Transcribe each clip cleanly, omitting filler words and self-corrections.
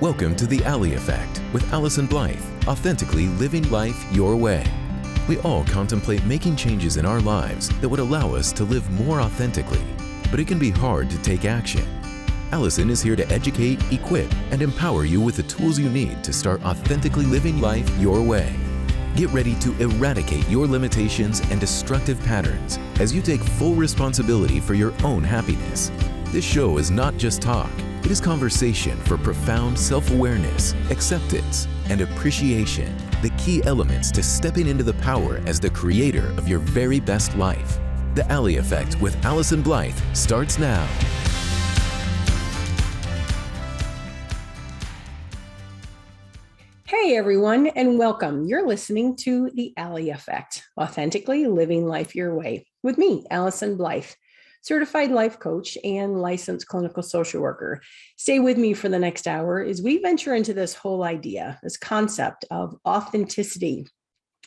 Welcome to The Ally Effect with Allyson Blythe, authentically living life your way. We all contemplate making changes in our lives that would allow us to live more authentically, but it can be hard to take action. Allyson is here to educate, equip, and empower you with the tools you need to start authentically living life your way. Get ready to eradicate your limitations and destructive patterns as you take full responsibility for your own happiness. This show is not just talk. It is conversation for profound self-awareness, acceptance, and appreciation, the key elements to stepping into the power as the creator of your very best life. The Ally Effect with Allyson Blythe starts now. Hey everyone, and welcome. You're listening to The Ally Effect, authentically living life your way, with me, Allyson Blythe, certified life coach and licensed clinical social worker. Stay with me for the next hour as we venture into this whole idea, this concept of authenticity,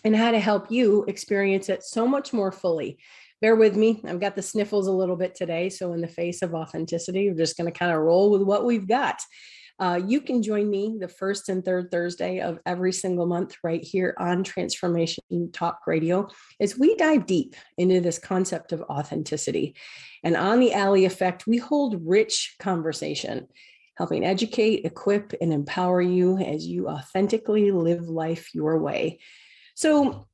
and how to help you experience it so much more fully. Bear with me. I've got the sniffles a little bit today. So in the face of authenticity, we're just going to kind of roll with what we've got. You can join me the first and third Thursday of every single month right here on Transformation Talk Radio as we dive deep into this concept of authenticity. And on the Ally Effect, we hold rich conversation, helping educate, equip, and empower you as you authentically live life your way. So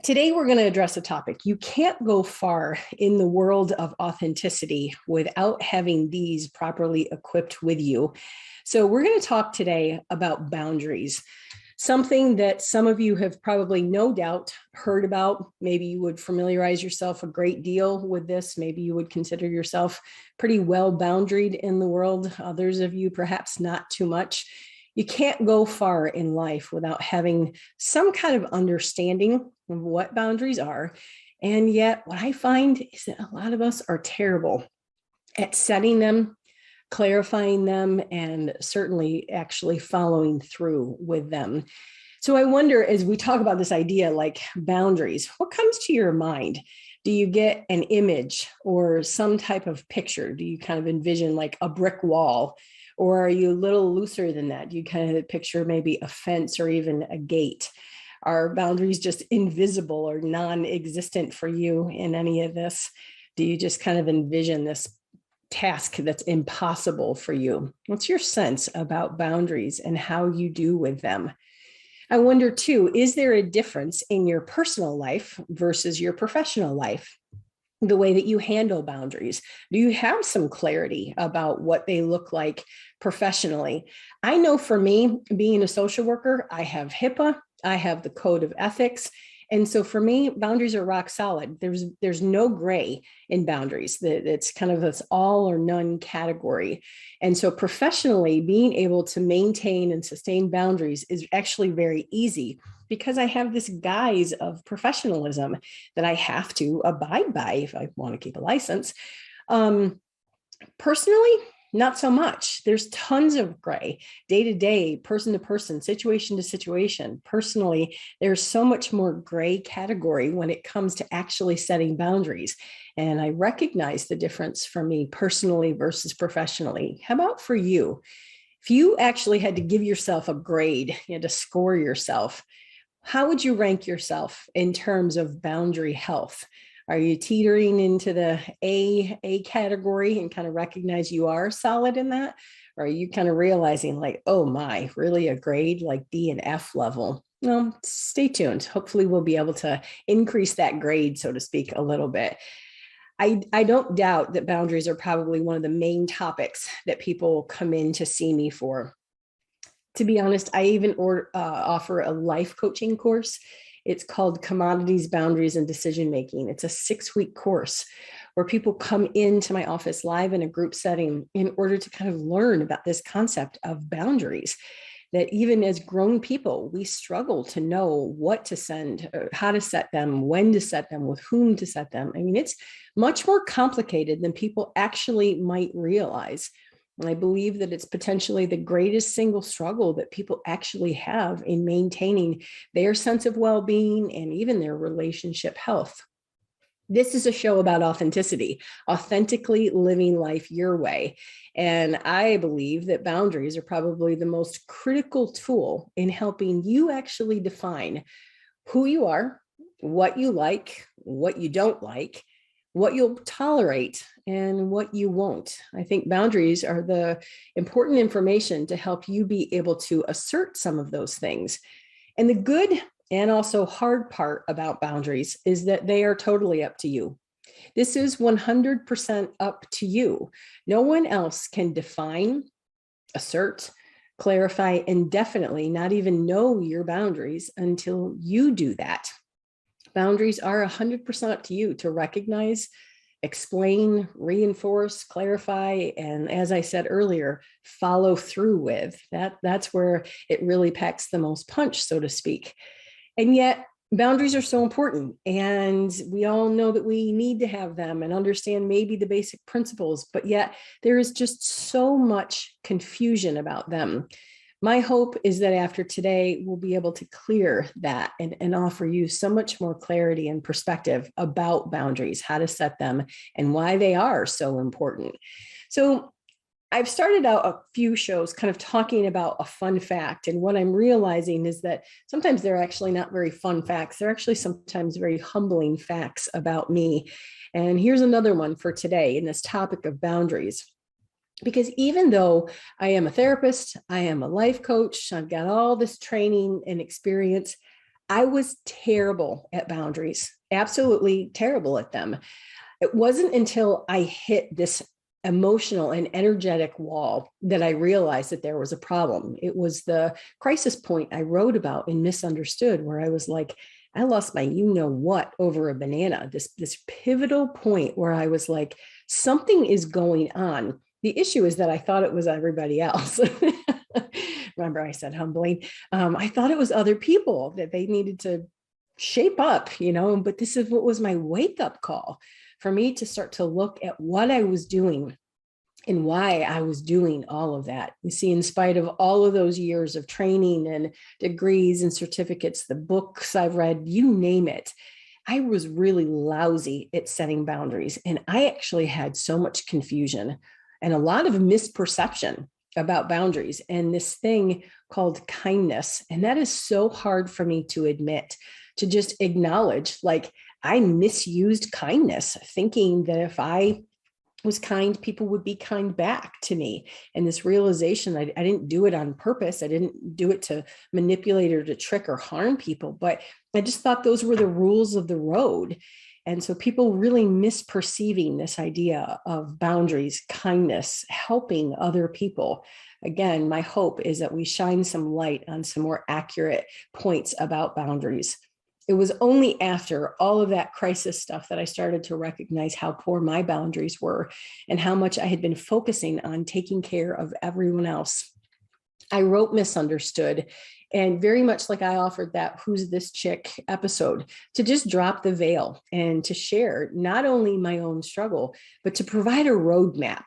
today we're going to address a topic. You can't go far in the world of authenticity without having these properly equipped with you. So we're going to talk today about boundaries, something that some of you have probably no doubt heard about. Maybe you would familiarize yourself a great deal with this. Maybe you would consider yourself pretty well boundaried in the world. Others of you, perhaps not too much. You can't go far in life without having some kind of understanding of what boundaries are. And yet what I find is that a lot of us are terrible at setting them, clarifying them, and certainly actually following through with them. So I wonder, as we talk about this idea like boundaries, what comes to your mind? Do you get an image or some type of picture? Do you kind of envision like a brick wall? Or are you a little looser than that? Do you kind of picture maybe a fence or even a gate? Are boundaries just invisible or non-existent for you in any of this? Do you just kind of envision this task that's impossible for you? What's your sense about boundaries and how you do with them? I wonder too, is there a difference in your personal life versus your professional life? The way that you handle boundaries? Do you have some clarity about what they look like professionally? I know for me, being a social worker, I have HIPAA, I have the code of ethics. And so for me, boundaries are rock solid. There's no gray in boundaries. It's kind of this all or none category. And so professionally, being able to maintain and sustain boundaries is actually very easy because I have this guise of professionalism that I have to abide by if I want to keep a license. Personally, not so much. There's tons of gray, day to day, person to person, situation to situation. Personally, there's so much more gray category when it comes to actually setting boundaries. And I recognize the difference for me personally versus professionally. How about for you? If you actually had to give yourself a grade, you had to score yourself, how would you rank yourself in terms of boundary health? Are you teetering into the A category and kind of recognize you are solid in that? Or are you kind of realizing like, oh my, really a grade like D and F level? Well, stay tuned. Hopefully we'll be able to increase that grade, so to speak, a little bit. I don't doubt that boundaries are probably one of the main topics that people come in to see me for. To be honest, I even offer a life coaching course. It's called Commodities, Boundaries, and Decision Making. It's a 6-week course where people come into my office live in a group setting in order to kind of learn about this concept of boundaries. That even as grown people, we struggle to know what to send, how to set them, when to set them, with whom to set them. I mean, it's much more complicated than people actually might realize. And I believe that it's potentially the greatest single struggle that people actually have in maintaining their sense of well-being and even their relationship health. This is a show about authenticity, authentically living life your way. And I believe that boundaries are probably the most critical tool in helping you actually define who you are, what you like, what you don't like, what you'll tolerate, and what you won't. I think boundaries are the important information to help you be able to assert some of those things. And the good and also hard part about boundaries is that they are totally up to you. This is 100% up to you. No one else can define, assert, clarify, and definitely not even know your boundaries until you do that. Boundaries are 100% up to you to recognize, explain, reinforce, clarify, and as I said earlier, follow through with. That's where it really packs the most punch, so to speak. And yet, boundaries are so important, and we all know that we need to have them and understand maybe the basic principles, but yet there is just so much confusion about them. My hope is that after today, we'll be able to clear that and offer you so much more clarity and perspective about boundaries, how to set them, and why they are so important. So I've started out a few shows kind of talking about a fun fact. And what I'm realizing is that sometimes they're actually not very fun facts. They're actually sometimes very humbling facts about me. And here's another one for today in this topic of boundaries. Because even though I am a therapist, I am a life coach, I've got all this training and experience, I was terrible at boundaries, absolutely terrible at them. It wasn't until I hit this emotional and energetic wall that I realized that there was a problem. It was the crisis point I wrote about in Misunderstood, where I was like, I lost my you-know-what over a banana, this pivotal point where I was like, something is going on. The issue is that I thought it was everybody else. Remember, I said humbling. I thought it was other people that they needed to shape up, but this is what was my wake-up call for me to start to look at what I was doing and why I was doing all of that. You see, in spite of all of those years of training and degrees and certificates, the books I've read, you name it, I was really lousy at setting boundaries. And I actually had so much confusion and a lot of misperception about boundaries and this thing called kindness. And that is so hard for me to admit, to just acknowledge, like, I misused kindness, thinking that if I was kind, people would be kind back to me. And this realization, I didn't do it on purpose. I didn't do it to manipulate or to trick or harm people, but I just thought those were the rules of the road. And so people really misperceiving this idea of boundaries, kindness, helping other people. Again, my hope is that we shine some light on some more accurate points about boundaries. It was only after all of that crisis stuff that I started to recognize how poor my boundaries were and how much I had been focusing on taking care of everyone else. I wrote Misunderstood, and very much like I offered that Who's This Chick episode, to just drop the veil and to share not only my own struggle, but to provide a roadmap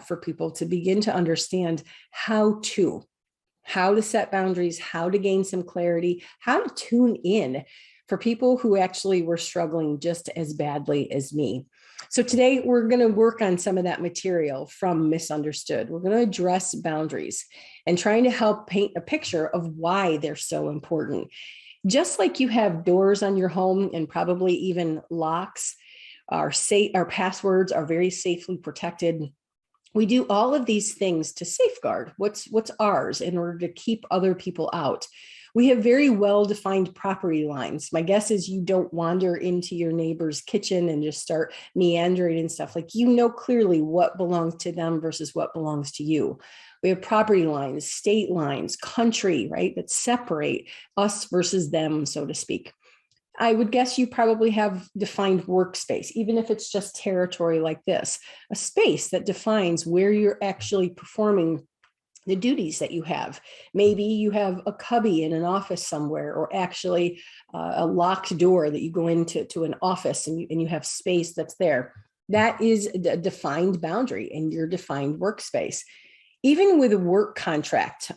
for people to begin to understand how to set boundaries, how to gain some clarity, how to tune in for people who actually were struggling just as badly as me. So today we're going to work on some of that material from Misunderstood. We're going to address boundaries and trying to help paint a picture of why they're so important. Just like you have doors on your home and probably even locks, our passwords are very safely protected. We do all of these things to safeguard what's ours in order to keep other people out. We have very well-defined property lines. My guess is you don't wander into your neighbor's kitchen and just start meandering and stuff. Like, clearly what belongs to them versus what belongs to you. We have property lines, state lines, country, right, that separate us versus them, so to speak. I would guess you probably have defined workspace, even if it's just territory like this, a space that defines where you're actually performing the duties that you have. Maybe you have a cubby in an office somewhere, or actually a locked door that you go into an office and you have space that's there. That is a defined boundary in your defined workspace. Even with a work contract,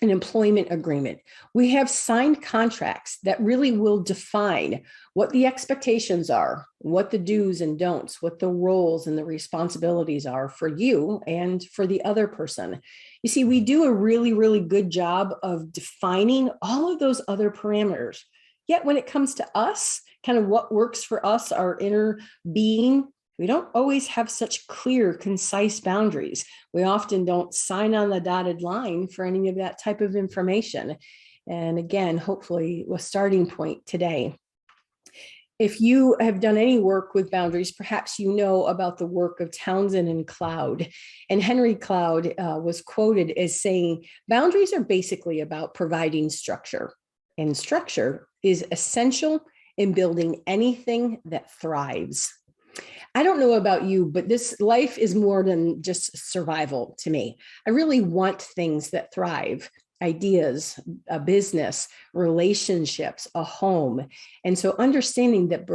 an employment agreement. We have signed contracts that really will define what the expectations are, what the do's and don'ts, what the roles and the responsibilities are for you and for the other person. You see, we do a really, really good job of defining all of those other parameters. Yet when it comes to us, kind of what works for us, our inner being, we don't always have such clear, concise boundaries. We often don't sign on the dotted line for any of that type of information. And again, hopefully a starting point today. If you have done any work with boundaries, perhaps you know about the work of Townsend and Cloud. And Henry Cloud was quoted as saying, boundaries are basically about providing structure. And structure is essential in building anything that thrives. I don't know about you, but this life is more than just survival to me. I really want things that thrive, ideas, a business, relationships, a home. And so understanding that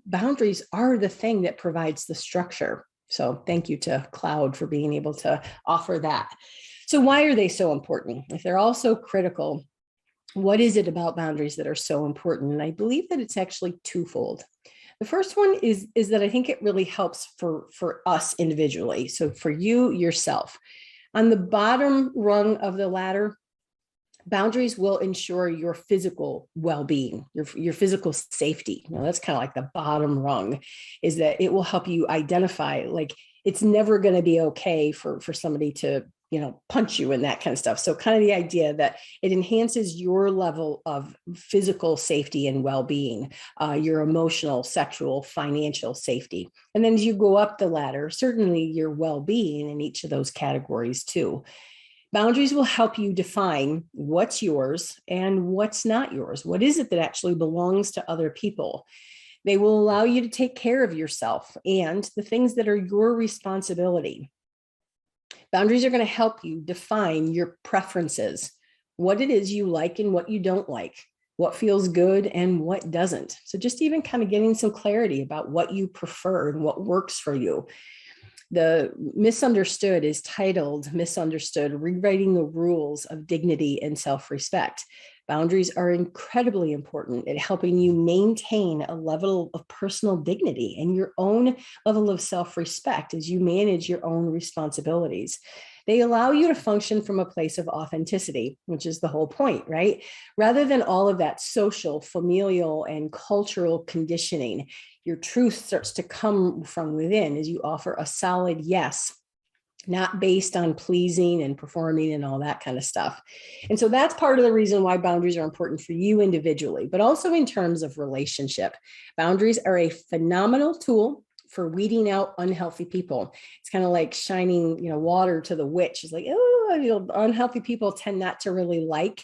boundaries are the thing that provides the structure. So thank you to Cloud for being able to offer that. So why are they so important? If they're all so critical, what is it about boundaries that are so important? And I believe that it's actually twofold. The first one is that I think it really helps for us individually. So for you, yourself. On the bottom rung of the ladder, boundaries will ensure your physical well-being, your physical safety. Now, that's kind of like the bottom rung, is that it will help you identify, like, it's never going to be okay for somebody to punch you and that kind of stuff. So kind of the idea that it enhances your level of physical safety and well-being, your emotional, sexual, financial safety. And then as you go up the ladder, certainly your well-being in each of those categories too. Boundaries will help you define what's yours and what's not yours. What is it that actually belongs to other people? They will allow you to take care of yourself and the things that are your responsibility. Boundaries are going to help you define your preferences, what it is you like and what you don't like, what feels good and what doesn't. So just even kind of getting some clarity about what you prefer and what works for you. The Misunderstood is titled Misunderstood, Rewriting the Rules of Dignity and Self-Respect. Boundaries are incredibly important at helping you maintain a level of personal dignity and your own level of self-respect as you manage your own responsibilities. They allow you to function from a place of authenticity, which is the whole point, right? Rather than all of that social, familial, and cultural conditioning, your truth starts to come from within as you offer a solid yes, not based on pleasing and performing and all that kind of stuff. And so that's part of the reason why boundaries are important for you individually, but also in terms of relationship. Boundaries are a phenomenal tool for weeding out unhealthy people. It's kind of like shining, water to the witch. It's like, unhealthy people tend not to really like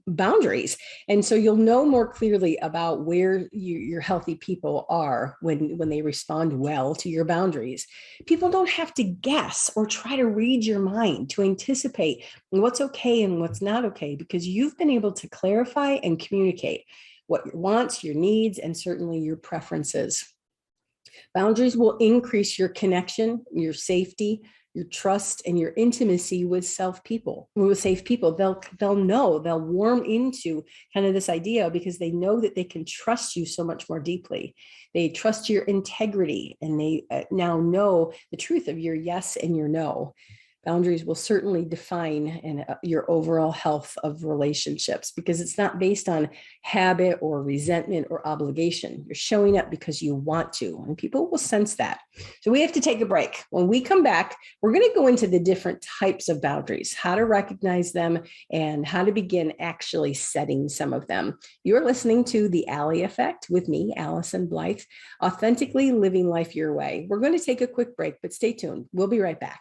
boundaries. And so you'll know more clearly about where your healthy people are when they respond well to your boundaries. People don't have to guess or try to read your mind to anticipate what's okay and what's not okay, because you've been able to clarify and communicate what your wants, your needs, and certainly your preferences. Boundaries will increase your connection, your safety, your trust, and your intimacy with safe people. They'll know, they'll warm into kind of this idea because they know that they can trust you so much more deeply. They trust your integrity, and they now know the truth of your yes and your no. Boundaries will certainly define your overall health of relationships, because it's not based on habit or resentment or obligation. You're showing up because you want to, and people will sense that. So we have to take a break. When we come back, we're going to go into the different types of boundaries, how to recognize them, and how to begin actually setting some of them. You're listening to The Ally Effect with me, Allyson Blythe, authentically living life your way. We're going to take a quick break, but stay tuned. We'll be right back.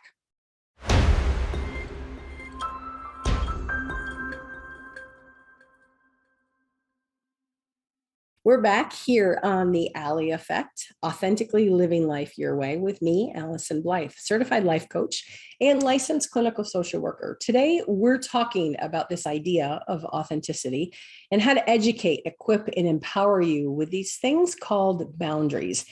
We're back here on The Ally Effect, authentically living life your way with me, Allyson Blythe, certified life coach and licensed clinical social worker. Today, we're talking about this idea of authenticity and how to educate, equip, and empower you with these things called boundaries.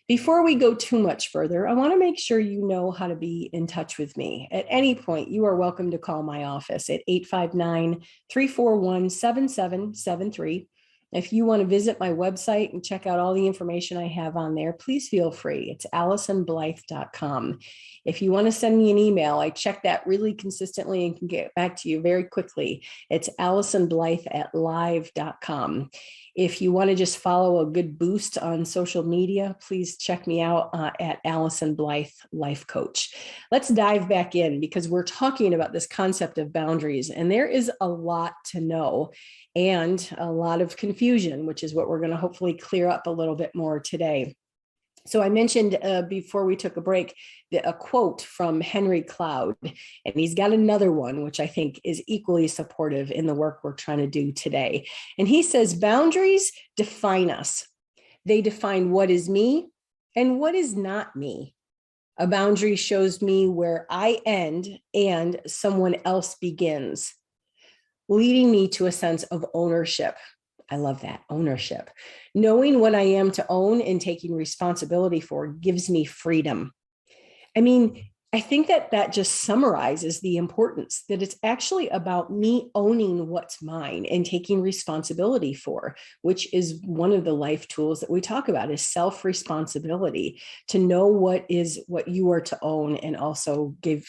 Before we go too much further, I want to make sure you know how to be in touch with me. At any point, you are welcome to call my office at 859-341-7773. If you want to visit my website and check out all the information I have on there, please feel free. It's AllysonBlythe.com. If you want to send me an email, I check that really consistently and can get back to you very quickly. It's AllysonBlythe@live.com. If you want to just follow a good boost on social media, please check me out at Allyson Blythe Life Coach. Let's dive back in because we're talking about this concept of boundaries, and there is a lot to know and a lot of confusion, which is what we're going to hopefully clear up a little bit more today. So I mentioned before we took a break, a quote from Henry Cloud, and he's got another one, which I think is equally supportive in the work we're trying to do today. And he says, boundaries define us. They define what is me and what is not me. A boundary shows me where I end and someone else begins, leading me to a sense of ownership. I love that, ownership. Knowing what I am to own and taking responsibility for gives me freedom. I mean, I think that just summarizes the importance that it's actually about me owning what's mine and taking responsibility for, which is one of the life tools that we talk about is self-responsibility, to know what you are to own and also it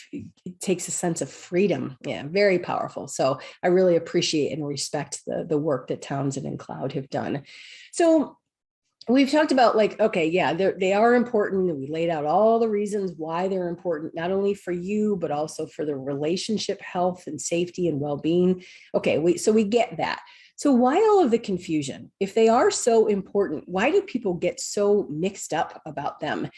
takes a sense of freedom. Yeah, very powerful. So I really appreciate and respect the work that Townsend and Cloud have done. So we've talked about they are important. We laid out all the reasons why they're important, not only for you, but also for the relationship health and safety and well-being. Okay, so we get that. So why all of the confusion? If they are so important, why do people get so mixed up about them?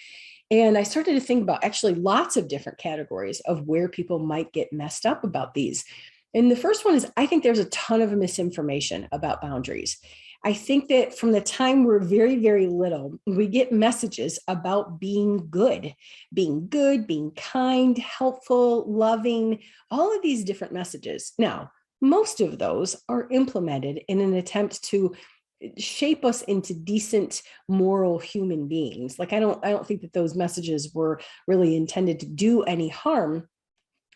And I started to think about actually lots of different categories of where people might get messed up about these. And the first one is, I think there's a ton of misinformation about boundaries. I think that from the time we're very, very little, we get messages about being good, being kind, helpful, loving, all of these different messages. Now, most of those are implemented in an attempt to shape us into decent, moral human beings. Like I don't think that those messages were really intended to do any harm.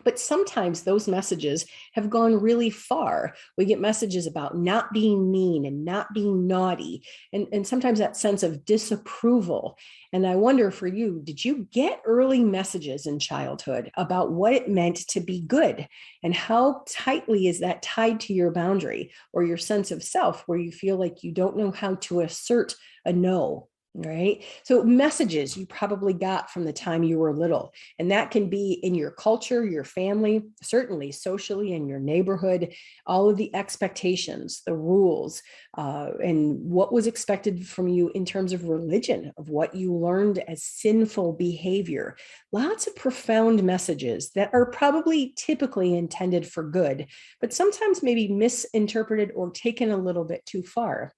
But sometimes those messages have gone really far. We get messages about not being mean and not being naughty, and sometimes that sense of disapproval. And I wonder for you, did you get early messages in childhood about what it meant to be good? And how tightly is that tied to your boundary or your sense of self, where you feel like you don't know how to assert a no? Right. So messages you probably got from the time you were little, and that can be in your culture, your family, certainly socially in your neighborhood, all of the expectations, the rules, and what was expected from you in terms of religion, of what you learned as sinful behavior. Lots of profound messages that are probably typically intended for good, but sometimes maybe misinterpreted or taken a little bit too far.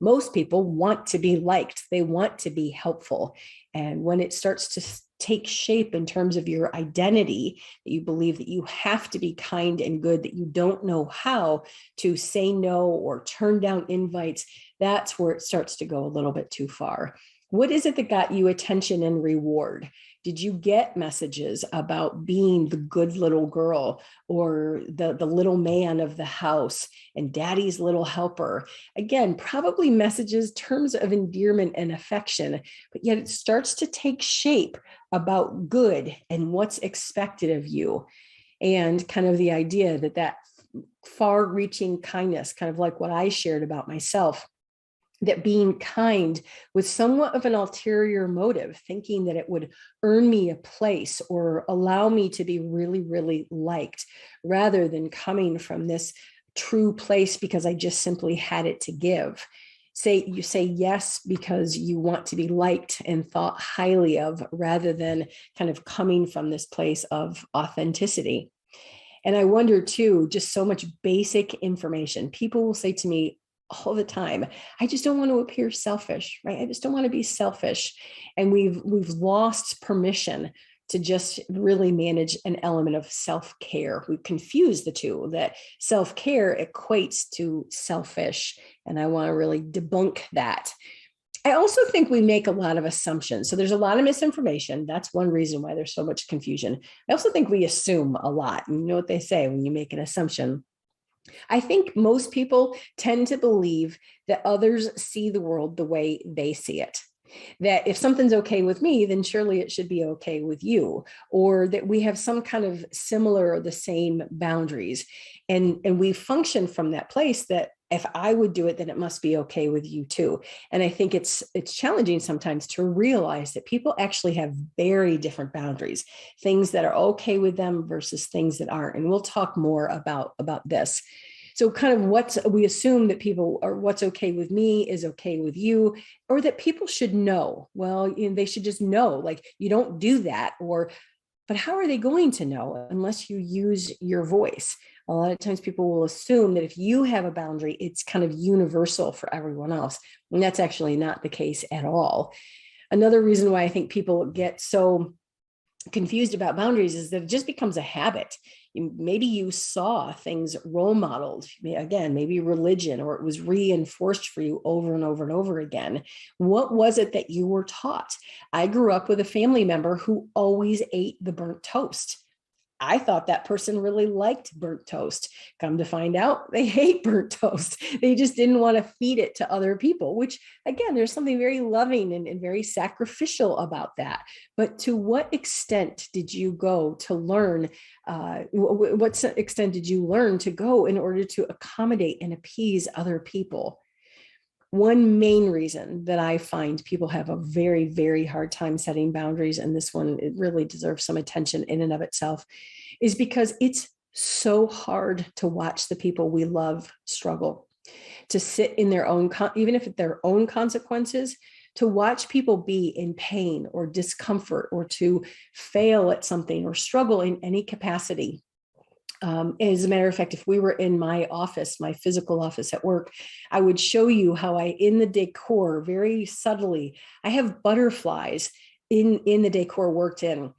Most people want to be liked. They want to be helpful. And when it starts to take shape in terms of your identity, that you believe that you have to be kind and good, that you don't know how to say no or turn down invites, that's where it starts to go a little bit too far. What is it that got you attention and reward? Did you get messages about being the good little girl or the little man of the house and daddy's little helper? Again, probably messages, terms of endearment and affection, but yet it starts to take shape about good and what's expected of you. And kind of the idea that far-reaching kindness, kind of like what I shared about myself, that being kind with somewhat of an ulterior motive, thinking that it would earn me a place or allow me to be really, really liked, rather than coming from this true place because I just simply had it to give. You say yes because you want to be liked and thought highly of, rather than kind of coming from this place of authenticity. And I wonder too, just so much basic information. People will say to me all the time, I just don't want to appear selfish, right? I just don't want to be selfish. And we've lost permission to just really manage an element of self-care. We confuse the two, that self-care equates to selfish. And I want to really debunk that. I also think we make a lot of assumptions. So there's a lot of misinformation. That's one reason why there's so much confusion. I also think we assume a lot. And you know what they say when you make an assumption? I think most people tend to believe that others see the world the way they see it. That if something's okay with me, then surely it should be okay with you, or that we have some kind of similar or the same boundaries. And we function from that place that if I would do it, then it must be okay with you too. And I think it's challenging sometimes to realize that people actually have very different boundaries, things that are okay with them versus things that aren't. And we'll talk more about this. So kind of we assume that people are what's okay with me is okay with you, or that people should know. Well, they should just know, like, you don't do that, but how are they going to know unless you use your voice? A lot of times people will assume that if you have a boundary, it's kind of universal for everyone else. And that's actually not the case at all. Another reason why I think people get so confused about boundaries is that it just becomes a habit. Maybe you saw things role modeled, again, maybe religion, or it was reinforced for you over and over and over again. What was it that you were taught? I grew up with a family member who always ate the burnt toast. I thought that person really liked burnt toast. Come to find out, they hate burnt toast. They just didn't want to feed it to other people, which, again, there's something very loving and very sacrificial about that. But to what extent did you go to learn? What extent did you learn to go in order to accommodate and appease other people? One main reason that I find people have a very, very hard time setting boundaries, and this one, it really deserves some attention in and of itself, is because it's so hard to watch the people we love struggle, to sit in their own, even if it's their own consequences, to watch people be in pain or discomfort or to fail at something or struggle in any capacity. As a matter of fact, if we were in my office, my physical office at work, I would show you how in the decor, very subtly, I have butterflies in the decor worked in.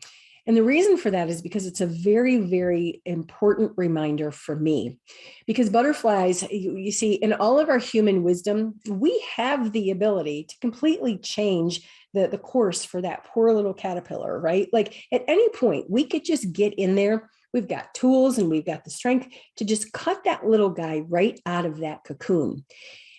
And the reason for that is because it's a very, very important reminder for me. Because butterflies, you see, in all of our human wisdom, we have the ability to completely change the course for that poor little caterpillar, right? Like at any point, we could just get in there. We've got tools and we've got the strength to just cut that little guy right out of that cocoon.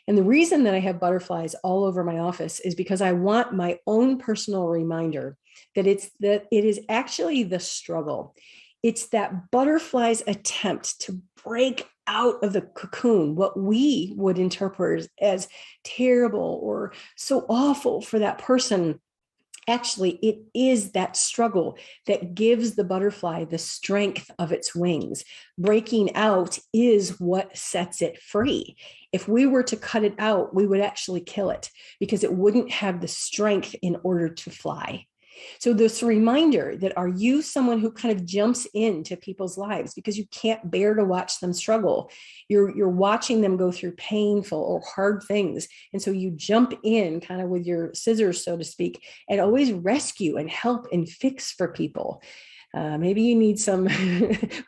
And the reason that I have butterflies all over my office is because I want my own personal reminder that it is actually the struggle. It's that butterfly's attempt to break out of the cocoon, what we would interpret as terrible or so awful for that person. Actually, it is that struggle that gives the butterfly the strength of its wings. Breaking out is what sets it free. If we were to cut it out, we would actually kill it because it wouldn't have the strength in order to fly. So this reminder that, are you someone who kind of jumps into people's lives because you can't bear to watch them struggle? You're watching them go through painful or hard things. And so you jump in kind of with your scissors, so to speak, and always rescue and help and fix for people. Maybe you need some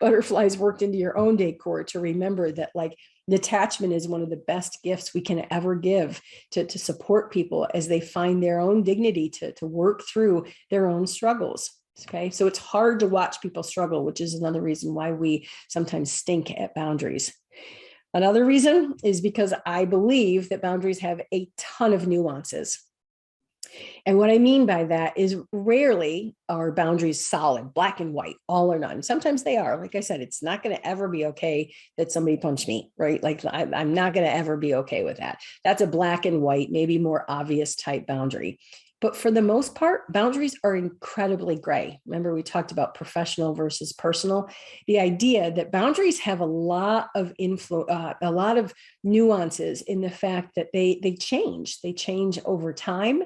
butterflies worked into your own decor to remember that, like, detachment is one of the best gifts we can ever give to support people as they find their own dignity to work through their own struggles. Okay, so it's hard to watch people struggle, which is another reason why we sometimes stink at boundaries. Another reason is because I believe that boundaries have a ton of nuances. And what I mean by that is rarely are boundaries solid, black and white, all or none. Sometimes they are. Like I said, it's not going to ever be okay that somebody punched me, right? Like I'm not going to ever be okay with that. That's a black and white, maybe more obvious type boundary. But for the most part, boundaries are incredibly gray. Remember, we talked about professional versus personal. The idea that boundaries have a lot of a lot of nuances in the fact that they change. They change over time.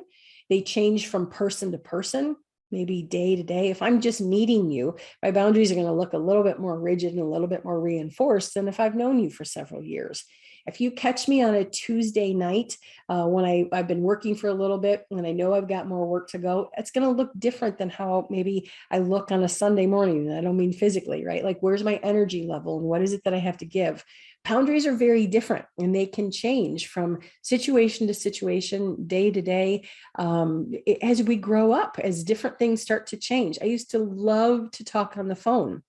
They change from person to person, maybe day to day. If I'm just meeting you, my boundaries are going to look a little bit more rigid and a little bit more reinforced than if I've known you for several years. if you catch me on a Tuesday night, when I've been working for a little bit and I know I've got more work to go, it's going to look different than how maybe I look on a Sunday morning. And I don't mean physically, right? Like, where's my energy level and what is it that I have to give? Boundaries are very different and they can change from situation to situation, day to day, as we grow up, as different things start to change. I used to love to talk on the phone.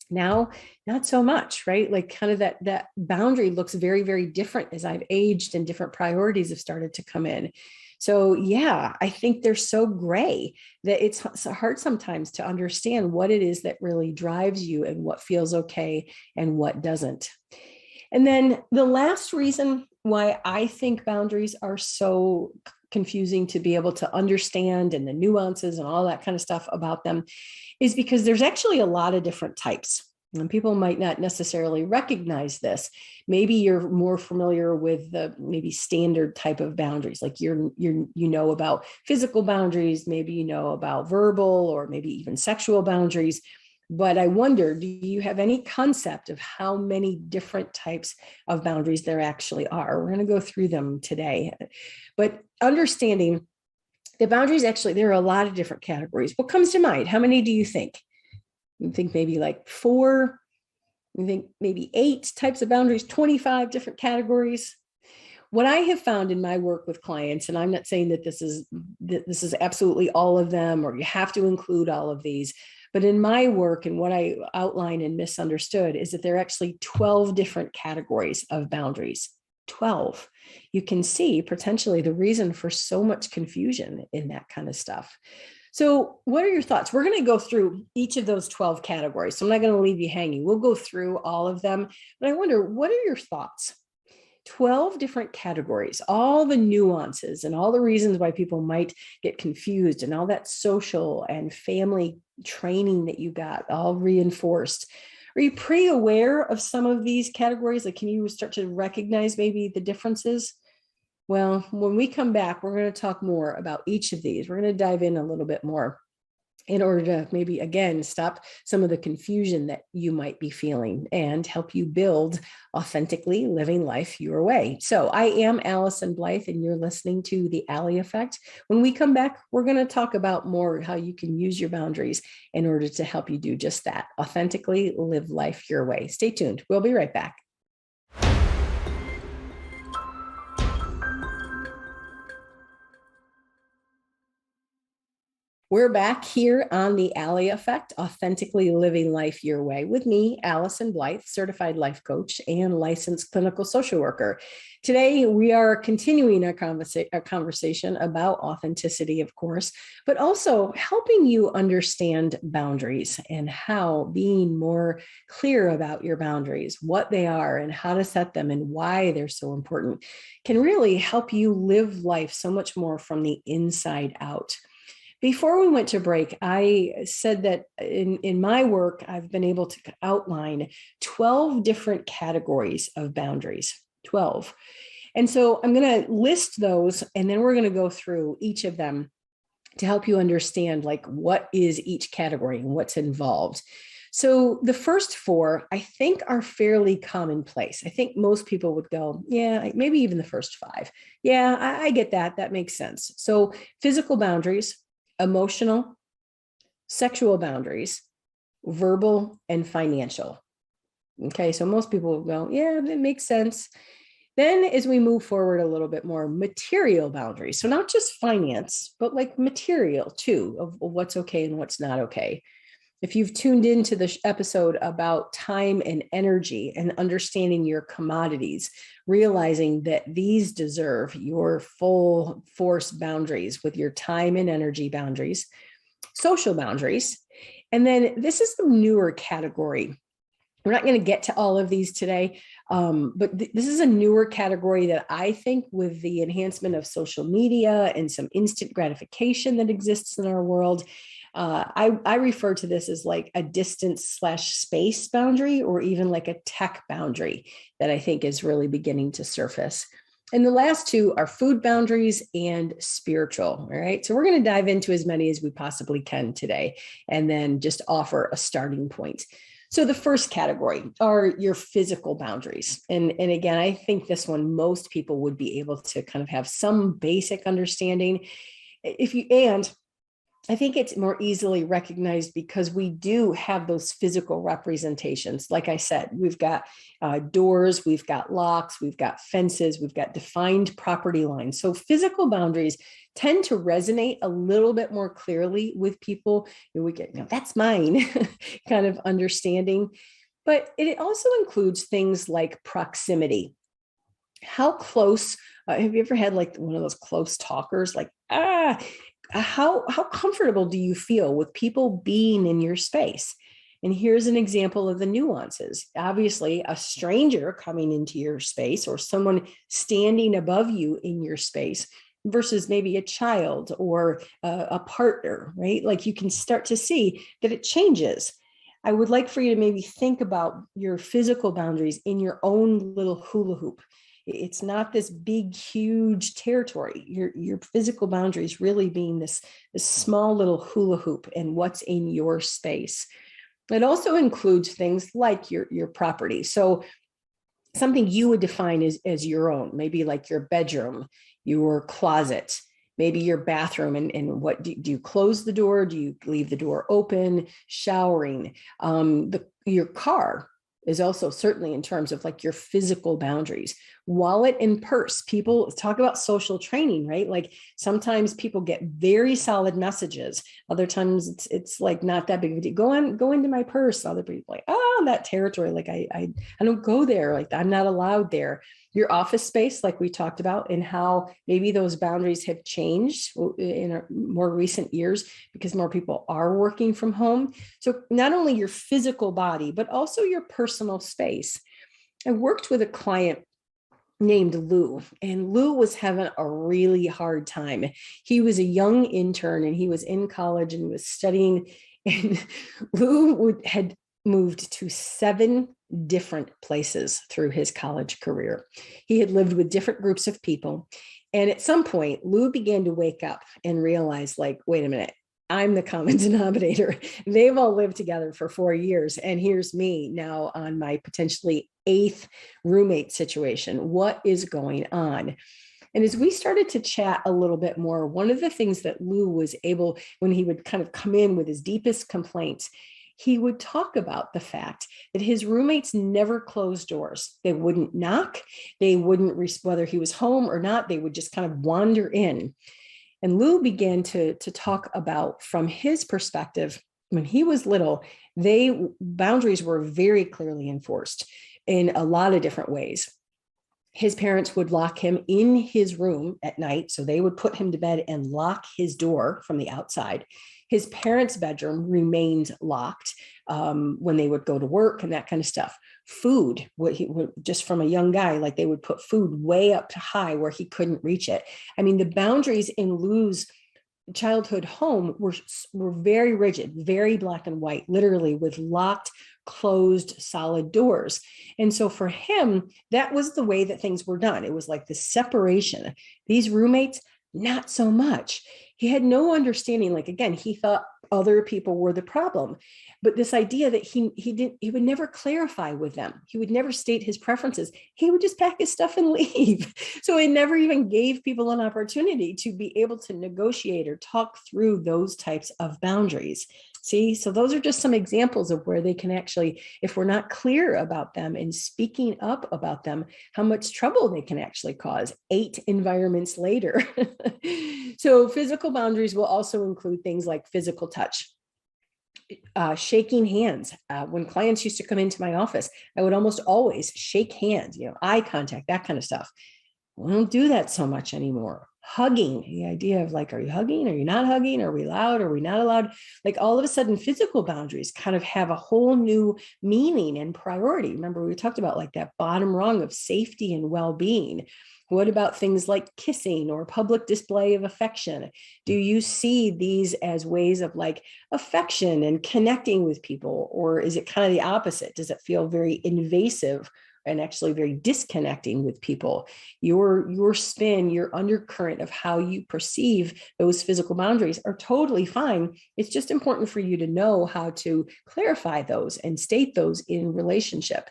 Now, not so much, right? Like, kind of that boundary looks very, very different as I've aged and different priorities have started to come in. So yeah, I think they're so gray that it's hard sometimes to understand what it is that really drives you and what feels okay and what doesn't. And then the last reason why I think boundaries are so confusing to be able to understand, and the nuances and all that kind of stuff about them, is because there's actually a lot of different types. And people might not necessarily recognize this. Maybe you're more familiar with the maybe standard type of boundaries, like you know about physical boundaries, maybe you know about verbal or maybe even sexual boundaries. But I wonder, do you have any concept of how many different types of boundaries there actually are? We're going to go through them today. But understanding the boundaries, actually, there are a lot of different categories. What comes to mind? How many do you think? You think maybe like 4? You think maybe 8 types of boundaries, 25 different categories? What I have found in my work with clients, and I'm not saying that this is absolutely all of them, or you have to include all of these, but in my work and what I outline in Misunderstood is that there are actually 12 different categories of boundaries. 12. You can see potentially the reason for so much confusion in that kind of stuff. So what are your thoughts? We're going to go through each of those 12 categories. So I'm not going to leave you hanging. We'll go through all of them, but I wonder, what are your thoughts? 12 different categories, all the nuances and all the reasons why people might get confused, and all that social and family training that you got all reinforced. Are you pretty aware of some of these categories? Like, can you start to recognize maybe the differences? Well, when we come back, we're going to talk more about each of these. We're going to dive in a little bit more in order to maybe, again, stop some of the confusion that you might be feeling and help you build authentically living life your way. So I am Allyson Blythe, and you're listening to The Ally Effect. When we come back, we're going to talk about more how you can use your boundaries in order to help you do just that, authentically live life your way. Stay tuned. We'll be right back. We're back here on The Ally Effect, Authentically Living Life Your Way, with me, Allyson Blythe, certified life coach and licensed clinical social worker. Today, we are continuing our conversation about authenticity, of course, but also helping you understand boundaries and how being more clear about your boundaries, what they are and how to set them and why they're so important, can really help you live life so much more from the inside out. Before we went to break, I said that in my work, I've been able to outline 12 different categories of boundaries, 12. And so I'm going to list those, and then we're going to go through each of them to help you understand, like, what is each category and what's involved. So the first 4, I think, are fairly commonplace. I think most people would go, yeah, maybe even the first 5. Yeah, I get that. That makes sense. So physical boundaries, emotional, sexual boundaries, verbal, and financial. Okay, so most people will go, yeah, that makes sense. Then as we move forward a little bit more, material boundaries. So not just finance, but like material too, of what's okay and what's not okay. If you've tuned into the episode about time and energy and understanding your commodities, realizing that these deserve your full force boundaries with your time and energy boundaries, social boundaries. And then this is the newer category. We're not going to get to all of these today, but this is a newer category that I think, with the enhancement of social media and some instant gratification that exists in our world, I refer to this as like a distance/space boundary, or even like a tech boundary that I think is really beginning to surface. And the last 2 are food boundaries and spiritual. All right. So we're going to dive into as many as we possibly can today, and then just offer a starting point. So the first category are your physical boundaries. And again, I think this one, most people would be able to kind of have some basic understanding. And I think it's more easily recognized because we do have those physical representations. Like I said, we've got doors, we've got locks, we've got fences, we've got defined property lines. So physical boundaries tend to resonate a little bit more clearly with people. We get, that's mine kind of understanding. But it also includes things like proximity. How close, have you ever had like one of those close talkers? Like, how comfortable do you feel with people being in your space? And here's an example of the nuances. Obviously, a stranger coming into your space or someone standing above you in your space versus maybe a child or a partner, right? Like you can start to see that it changes. I would like for you to maybe think about your physical boundaries in your own little hula hoop. It's not this big, huge territory. Your physical boundaries really being this small little hula hoop and what's in your space. It also includes things like your property. So something you would define as your own, maybe like your bedroom, your closet, maybe your bathroom, and what do you close the door? Do you leave the door open? Showering, your car is also certainly in terms of like your physical boundaries. Wallet and purse. People talk about social training, right? Like sometimes people get very solid messages. Other times it's like not that big of a deal. Go into my purse. Other people like, oh, that territory. Like I don't go there. Like I'm not allowed there. Your office space, like we talked about, and how maybe those boundaries have changed in more recent years because more people are working from home. So not only your physical body, but also your personal space. I worked with a client named Lou, and Lou was having a really hard time. He was a young intern and he was in college and was studying, and Lou had moved to 7 different places through his college career. He had lived with different groups of people. And at some point, Lou began to wake up and realize, like, wait a minute, I'm the common denominator. They've all lived together for 4 years. And here's me now on my potentially 8th roommate situation. What is going on? And as we started to chat a little bit more, one of the things that Lou was able, when he would kind of come in with his deepest complaints, he would talk about the fact that his roommates never closed doors. They wouldn't knock. They wouldn't, whether he was home or not, they would just kind of wander in. And Lou began to talk about, from his perspective, when he was little, boundaries were very clearly enforced in a lot of different ways. His parents would lock him in his room at night. So they would put him to bed and lock his door from the outside. His parents' bedroom remained locked when they would go to work and that kind of stuff. Food, just from a young guy, like they would put food way up to high where he couldn't reach it. I mean, the boundaries in Lou's childhood home were very rigid, very black and white, literally with locked, closed, solid doors. And so for him, that was the way that things were done. It was like the separation. These roommates, not so much. He had no understanding. Like, again, he thought other people were the problem, but this idea that he would never clarify with them. He would never state his preferences. He would just pack his stuff and leave. So he never even gave people an opportunity to be able to negotiate or talk through those types of boundaries. See, so those are just some examples of where they can actually, if we're not clear about them and speaking up about them, how much trouble they can actually cause 8 environments later. So physical boundaries will also include things like physical touch. Shaking hands. When clients used to come into my office, I would almost always shake hands, eye contact, that kind of stuff. We don't do that so much anymore. Hugging, the idea of like, are you hugging? Are you not hugging? Are we allowed? Are we not allowed? Like all of a sudden, physical boundaries kind of have a whole new meaning and priority. Remember, we talked about like that bottom rung of safety and well-being. What about things like kissing or public display of affection? Do you see these as ways of like affection and connecting with people? Or is it kind of the opposite? Does it feel very invasive and actually very disconnecting with people. Your spin, your undercurrent of how you perceive those physical boundaries are totally fine. It's just important for you to know how to clarify those and state those in relationship.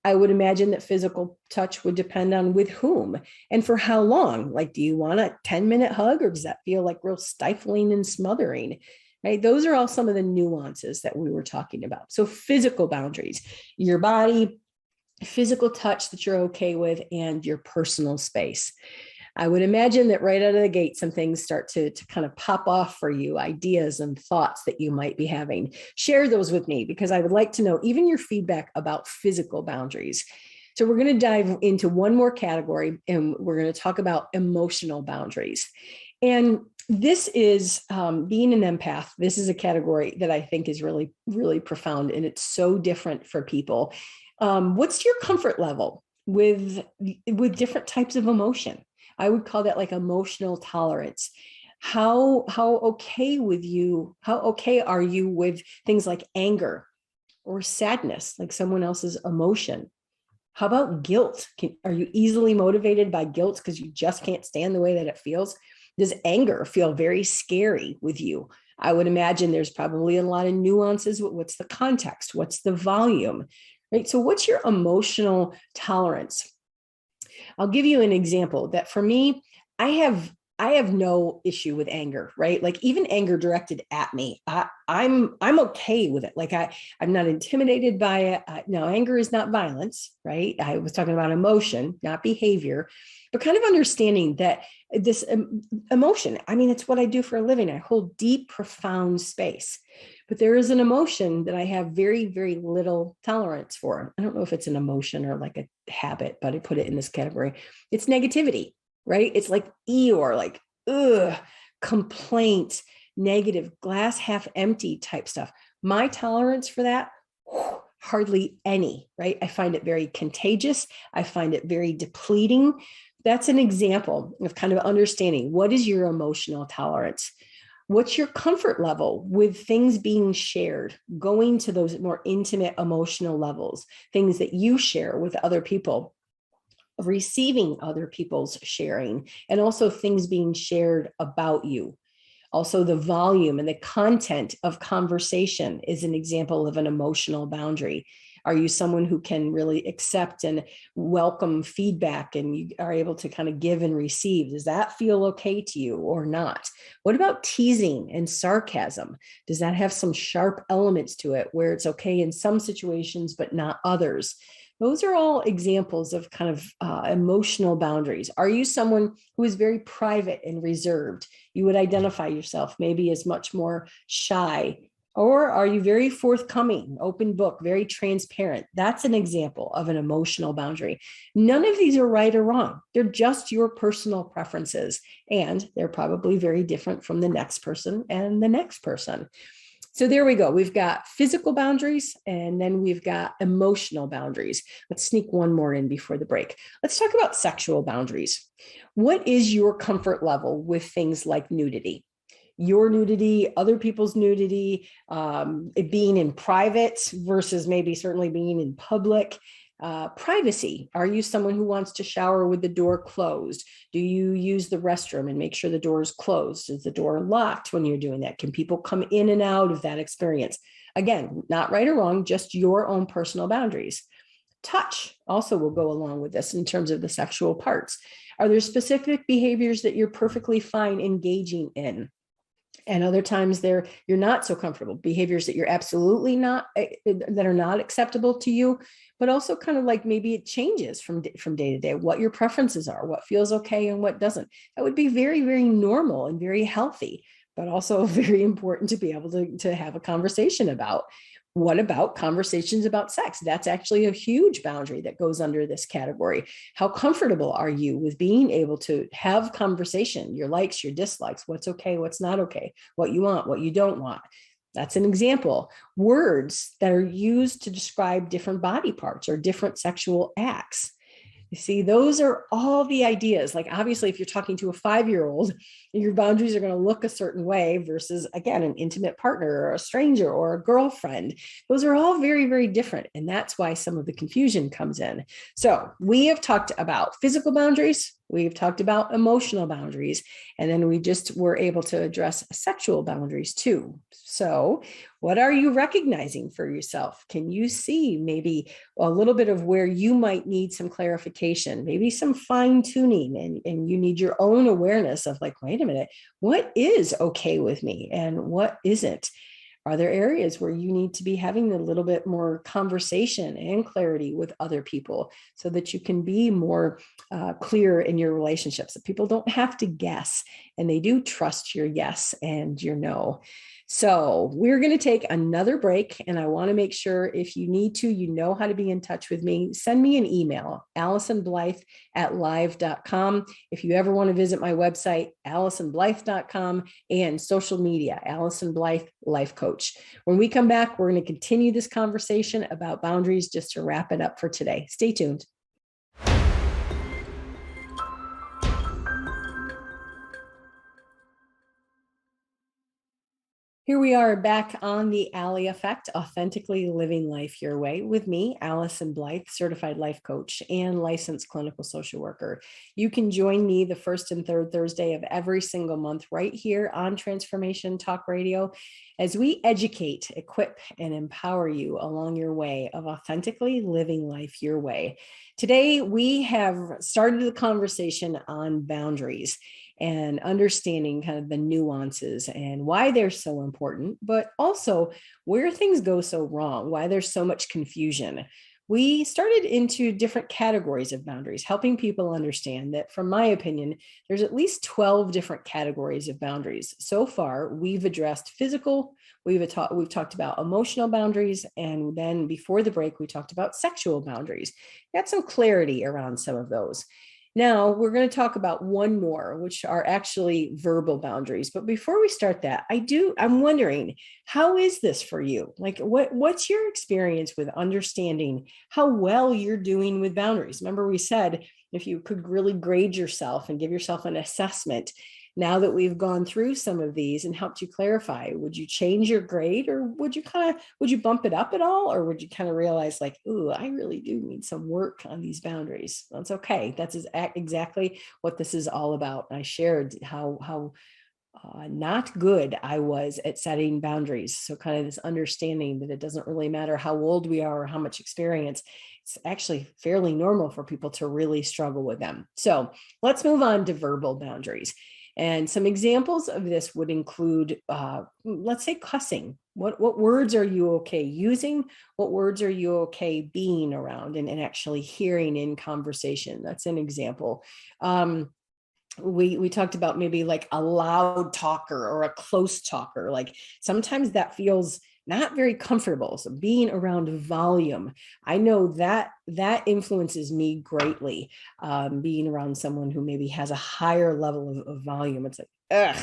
I would imagine that physical touch would depend on with whom and for how long. Like, do you want a 10-minute hug, or does that feel like real stifling and smothering? Right? Those are all some of the nuances that we were talking about. So physical boundaries, your body, physical touch that you're okay with, and your personal space. I would imagine that right out of the gate, some things start to kind of pop off for you, ideas and thoughts that you might be having. Share those with me, because I would like to know even your feedback about physical boundaries. So we're going to dive into one more category, and we're going to talk about emotional boundaries. And this is being an empath. This is a category that I think is really, really profound, and it's so different for people. What's your comfort level with different types of emotion? I would call that like emotional tolerance. How okay are you with things like anger or sadness, like someone else's emotion? How about guilt? Are you easily motivated by guilt because you just can't stand the way that it feels? Does anger feel very scary with you? I would imagine there's probably a lot of nuances. What's the context? What's the volume? Right? So what's your emotional tolerance? I'll give you an example that for me, I have no issue with anger, right? Like even anger directed at me, I'm okay with it. Like I'm not intimidated by it. Now, anger is not violence, right? I was talking about emotion, not behavior, but kind of understanding that this emotion, I mean, it's what I do for a living. I hold deep, profound space. But there is an emotion that I have very, very little tolerance for. I don't know if it's an emotion or like a habit, but I put it in this category. It's negativity, right? It's like Eeyore, like, complaint, negative, glass half empty type stuff. My tolerance for that, hardly any, right? I find it very contagious. I find it very depleting. That's an example of kind of understanding what is your emotional tolerance. What's your comfort level with things being shared, going to those more intimate emotional levels, things that you share with other people, receiving other people's sharing, and also things being shared about you. Also, the volume and the content of conversation is an example of an emotional boundary. Are you someone who can really accept and welcome feedback, and you are able to kind of give and receive? Does that feel okay to you or not? What about teasing and sarcasm? Does that have some sharp elements to it where it's okay in some situations, but not others? Those are all examples of kind of emotional boundaries. Are you someone who is very private and reserved? You would identify yourself maybe as much more shy. Or are you very forthcoming, open book, very transparent? That's an example of an emotional boundary. None of these are right or wrong. They're just your personal preferences, and they're probably very different from the next person and the next person. So there we go. We've got physical boundaries, and then we've got emotional boundaries. Let's sneak one more in before the break. Let's talk about sexual boundaries. What is your comfort level with things like nudity? Your nudity, other people's nudity, it being in private versus maybe certainly being in public. Privacy. Are you someone who wants to shower with the door closed? Do you use the restroom and make sure the door is closed? Is the door locked when you're doing that? Can people come in and out of that experience? Again, not right or wrong, just your own personal boundaries. Touch also will go along with this in terms of the sexual parts. Are there specific behaviors that you're perfectly fine engaging in? And other times you're not so comfortable, behaviors that you're absolutely not, that are not acceptable to you, but also kind of like maybe it changes from day to day, what your preferences are, what feels okay and what doesn't. That would be very, very normal and very healthy, but also very important to be able to have a conversation about. What about conversations about sex? That's actually a huge boundary that goes under this category. How comfortable are you with being able to have conversation, your likes, your dislikes, what's okay, what's not okay, what you want, what you don't want? That's an example. Words that are used to describe different body parts or different sexual acts. You see, those are all the ideas. Like, obviously, if you're talking to a 5-year-old, your boundaries are going to look a certain way versus, again, an intimate partner or a stranger or a girlfriend. Those are all very, very different. And that's why some of the confusion comes in. So we have talked about physical boundaries. We've talked about emotional boundaries, and then we just were able to address sexual boundaries too. So what are you recognizing for yourself? Can you see maybe a little bit of where you might need some clarification, maybe some fine tuning, and you need your own awareness of like, wait a minute, what is okay with me and what isn't? Are there areas where you need to be having a little bit more conversation and clarity with other people so that you can be more clear in your relationships? That people don't have to guess and they do trust your yes and your no. So we're going to take another break, and I want to make sure if you need to, you know how to be in touch with me. Send me an email, AllysonBlythe@live.com. If you ever want to visit my website, AllysonBlythe.com, and social media, Allyson Blythe Life Coach. When we come back, we're going to continue this conversation about boundaries just to wrap it up for today. Stay tuned. Here we are back on the Ally Effect, Authentically Living Life Your Way, with me, Allyson Blythe, certified life coach and licensed clinical social worker. You can join me the first and third Thursday of every single month right here on Transformation Talk Radio as we educate, equip, and empower you along your way of authentically living life your way. Today, we have started the conversation on boundaries and understanding kind of the nuances and why they're so important, but also where things go so wrong, why there's so much confusion. We started into different categories of boundaries, helping people understand that, from my opinion, there's at least 12 different categories of boundaries. So far, we've addressed physical, we've talked about emotional boundaries, and then before the break, we talked about sexual boundaries. Got some clarity around some of those. Now we're going to talk about one more, which are actually verbal boundaries. But before we start that, I'm wondering, how is this for you? Like, what's your experience with understanding how well you're doing with boundaries? Remember, we said if you could really grade yourself and give yourself an assessment. Now that we've gone through some of these and helped you clarify, would you change your grade, or would you bump it up at all? Or would you kind of realize like, ooh, I really do need some work on these boundaries? That's okay. That's exactly what this is all about. I shared how not good I was at setting boundaries. So kind of this understanding that it doesn't really matter how old we are or how much experience. It's actually fairly normal for people to really struggle with them. So let's move on to verbal boundaries. And some examples of this would include, let's say, cussing. What words are you okay using? What words are you okay being around and actually hearing in conversation? That's an example. We talked about maybe like a loud talker or a close talker. Like sometimes that feels not very comfortable. So being around volume, I know that influences me greatly. Being around someone who maybe has a higher level of volume, it's like, ugh.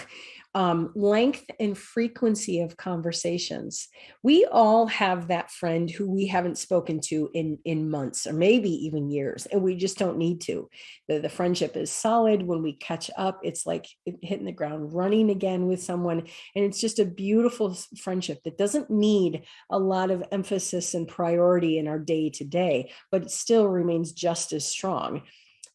Length and frequency of conversations. We all have that friend who we haven't spoken to in months or maybe even years, and we just don't need to. The friendship is solid. When we catch up, it's like hitting the ground running again with someone. And it's just a beautiful friendship that doesn't need a lot of emphasis and priority in our day to day, but it still remains just as strong.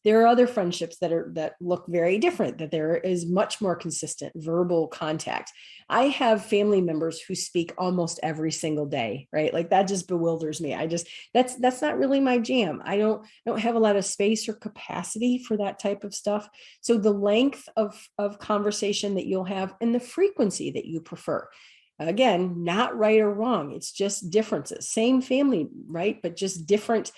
There are other friendships that look very different, that there is much more consistent verbal contact. I have family members who speak almost every single day, right? Like that just bewilders me. That's not really my jam. I don't have a lot of space or capacity for that type of stuff. So the length of conversation that you'll have and the frequency that you prefer. Again, not right or wrong. It's just differences. Same family, right? But just different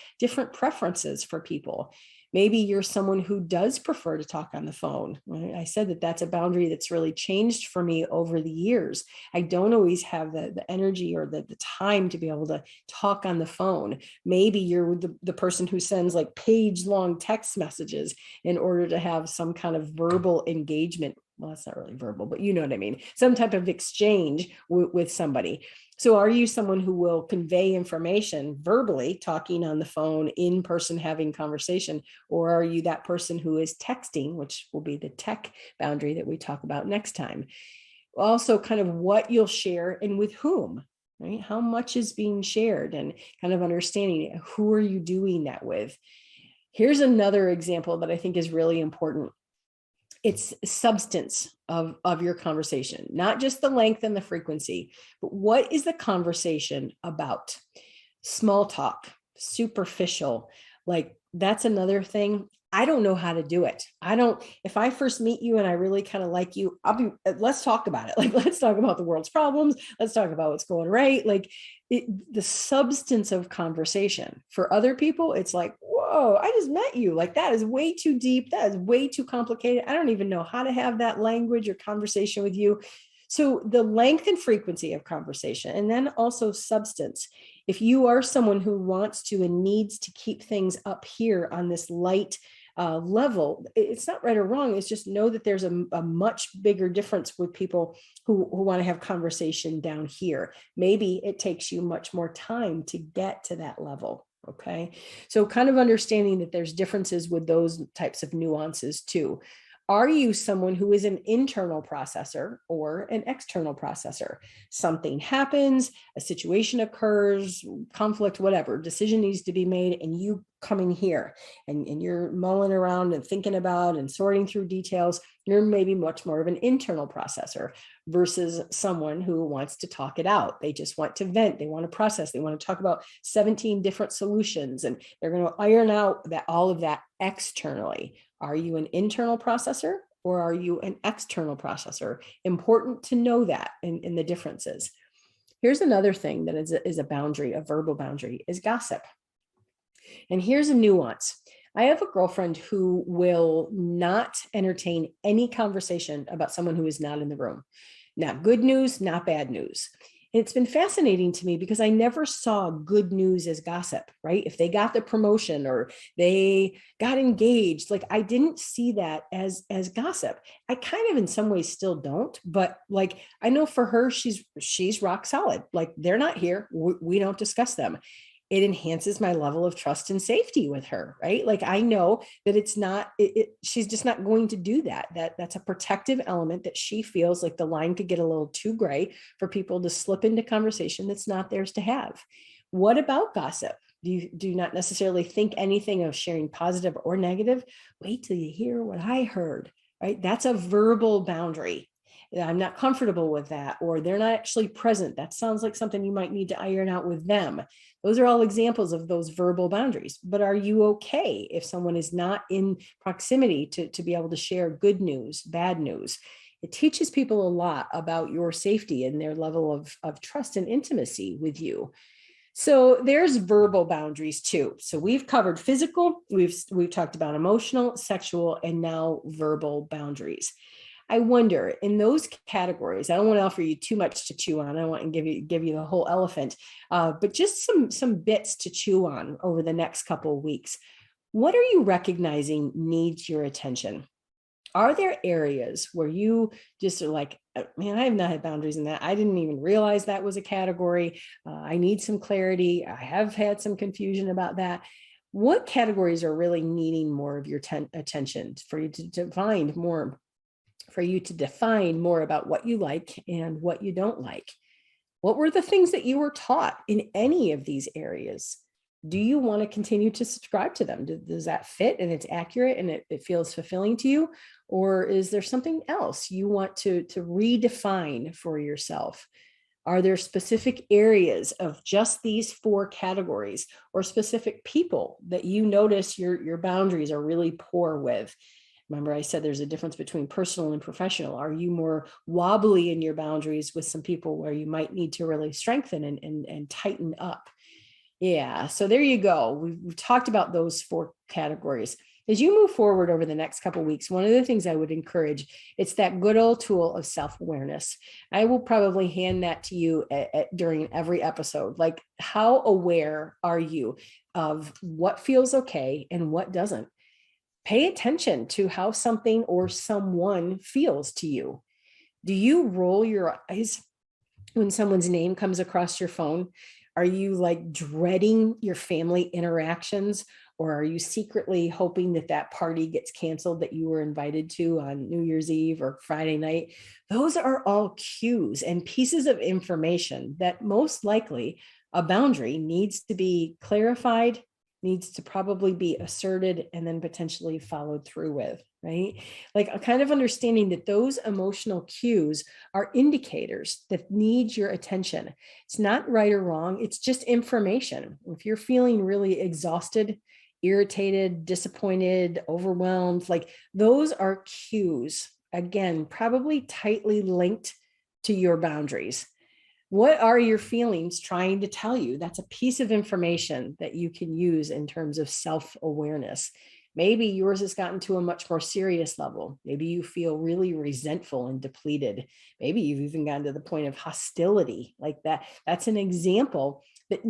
preferences for people. Maybe you're someone who does prefer to talk on the phone. I said that that's a boundary that's really changed for me over the years. I don't always have the energy or the time to be able to talk on the phone. Maybe you're the person who sends like page-long text messages in order to have some kind of verbal engagement well, that's not really verbal, but you know what I mean, some type of exchange with somebody. So are you someone who will convey information verbally, talking on the phone, in person, having conversation, or are you that person who is texting, which will be the tech boundary that we talk about next time? Also, kind of what you'll share and with whom, right? How much is being shared, and kind of understanding who are you doing that with. Here's another example that I think is really important. It's substance of your conversation, not just the length and the frequency, but what is the conversation about? Small talk, superficial, like that's another thing. I don't know how to do it. If I first meet you and I really kind of like you, let's talk about it. Like, let's talk about the world's problems. Let's talk about what's going right. Like the substance of conversation. For other people, it's like, whoa, I just met you. Like that is way too deep. That is way too complicated. I don't even know how to have that language or conversation with you. So the length and frequency of conversation, and then also substance. If you are someone who wants to and needs to keep things up here on this light level, it's not right or wrong. It's just know that there's a much bigger difference with people who want to have conversation down here. Maybe it takes you much more time to get to that level. Okay. So kind of understanding that there's differences with those types of nuances too. Are you someone who is an internal processor or an external processor? Something happens, a situation occurs, conflict, whatever, decision needs to be made, and you come in here and you're mulling around and thinking about and sorting through details. You're maybe much more of an internal processor versus someone who wants to talk it out. They just want to vent. They want to process. They want to talk about 17 different solutions, and they're going to iron out all of that externally. Are you an internal processor or are you an external processor? Important to know that in the differences. Here's another thing that is a boundary, a verbal boundary, is gossip. And here's a nuance. I have a girlfriend who will not entertain any conversation about someone who is not in the room. Not good news, not bad news. And it's been fascinating to me because I never saw good news as gossip, right? If they got the promotion or they got engaged, like I didn't see that as gossip. I kind of in some ways still don't, but like I know for her, she's rock solid. Like they're not here. We don't discuss them. It enhances my level of trust and safety with her, right? Like I know that it's not, she's just not going to do that. That's a protective element that she feels like the line could get a little too gray for people to slip into conversation that's not theirs to have. What about gossip? Do you not necessarily think anything of sharing positive or negative? Wait till you hear what I heard, right? That's a verbal boundary. I'm not comfortable with that, or they're not actually present. That sounds like something you might need to iron out with them. Those are all examples of those verbal boundaries. But are you okay if someone is not in proximity to be able to share good news, bad news? It teaches people a lot about your safety and their level of trust and intimacy with you. So there's verbal boundaries too. So we've covered physical, we've talked about emotional, sexual, and now verbal boundaries. I wonder in those categories, I don't want to offer you too much to chew on. I don't want to give you the whole elephant, but just some bits to chew on over the next couple of weeks. What are you recognizing needs your attention? Are there areas where you just are like, man, I have not had boundaries in that. I didn't even realize that was a category. I need some clarity. I have had some confusion about that. What categories are really needing more of your attention for you to find more? For you to define more about what you like and what you don't like. What were the things that you were taught in any of these areas? Do you want to continue to subscribe to them? Does that fit and it's accurate and it feels fulfilling to you? Or is there something else you want to redefine for yourself? Are there specific areas of just these 4 categories or specific people that you notice your boundaries are really poor with? Remember, I said there's a difference between personal and professional. Are you more wobbly in your boundaries with some people where you might need to really strengthen and tighten up? Yeah, so there you go. We've talked about those 4 categories. As you move forward over the next couple of weeks, one of the things I would encourage, it's that good old tool of self-awareness. I will probably hand that to you during every episode. Like, how aware are you of what feels okay and what doesn't? Pay attention to how something or someone feels to you. Do you roll your eyes when someone's name comes across your phone? Are you like dreading your family interactions, or are you secretly hoping that that party gets canceled that you were invited to on New Year's Eve or Friday night? Those are all cues and pieces of information that most likely a boundary needs to be clarified, needs to probably be asserted, and then potentially followed through with, right? Like a kind of understanding that those emotional cues are indicators that need your attention. It's not right or wrong. It's just information. If you're feeling really exhausted, irritated, disappointed, overwhelmed, like those are cues, again, probably tightly linked to your boundaries. What are your feelings trying to tell you? That's a piece of information that you can use in terms of self-awareness. Maybe yours has gotten to a much more serious level. Maybe you feel really resentful and depleted. Maybe you've even gotten to the point of hostility like that. That's an example that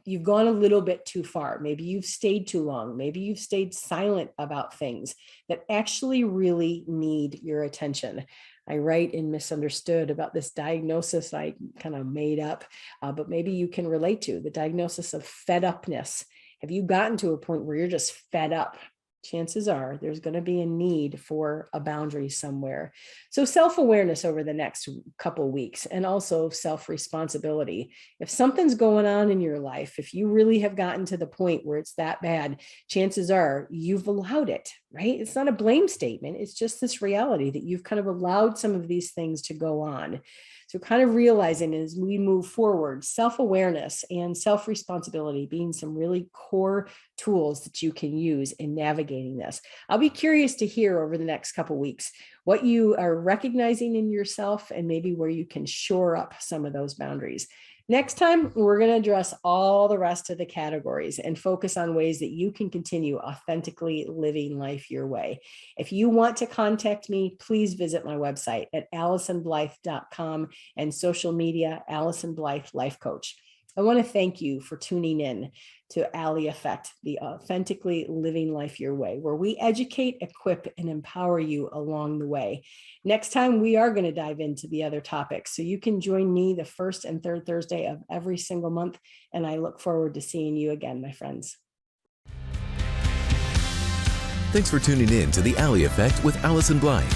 you've gone a little bit too far. Maybe you've stayed too long. Maybe you've stayed silent about things that actually really need your attention. I write in Misunderstood about this diagnosis I kind of made up, but maybe you can relate to the diagnosis of fed upness. Have you gotten to a point where you're just fed up? Chances are there's going to be a need for a boundary somewhere. So self-awareness over the next couple of weeks, and also self-responsibility. If something's going on in your life, if you really have gotten to the point where it's that bad, chances are you've allowed it, right? It's not a blame statement. It's just this reality that you've kind of allowed some of these things to go on. So kind of realizing as we move forward, self-awareness and self-responsibility being some really core tools that you can use in navigating this. I'll be curious to hear over the next couple of weeks what you are recognizing in yourself and maybe where you can shore up some of those boundaries. Next time, we're going to address all the rest of the categories and focus on ways that you can continue authentically living life your way. If you want to contact me, please visit my website at AllysonBlythe.com and social media, Allyson Blythe Life Coach. I want to thank you for tuning in to Ally Effect, the Authentically Living Life Your Way, where we educate, equip, and empower you along the way. Next time, we are going to dive into the other topics. So you can join me the first and third Thursday of every single month. And I look forward to seeing you again, my friends. Thanks for tuning in to the Ally Effect with Allyson Blythe.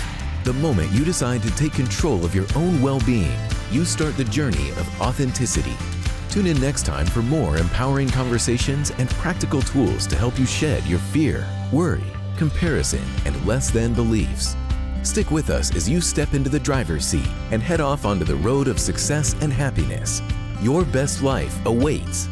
The moment you decide to take control of your own well-being, you start the journey of authenticity. Tune in next time for more empowering conversations and practical tools to help you shed your fear, worry, comparison, and less than beliefs. Stick with us as you step into the driver's seat and head off onto the road of success and happiness. Your best life awaits.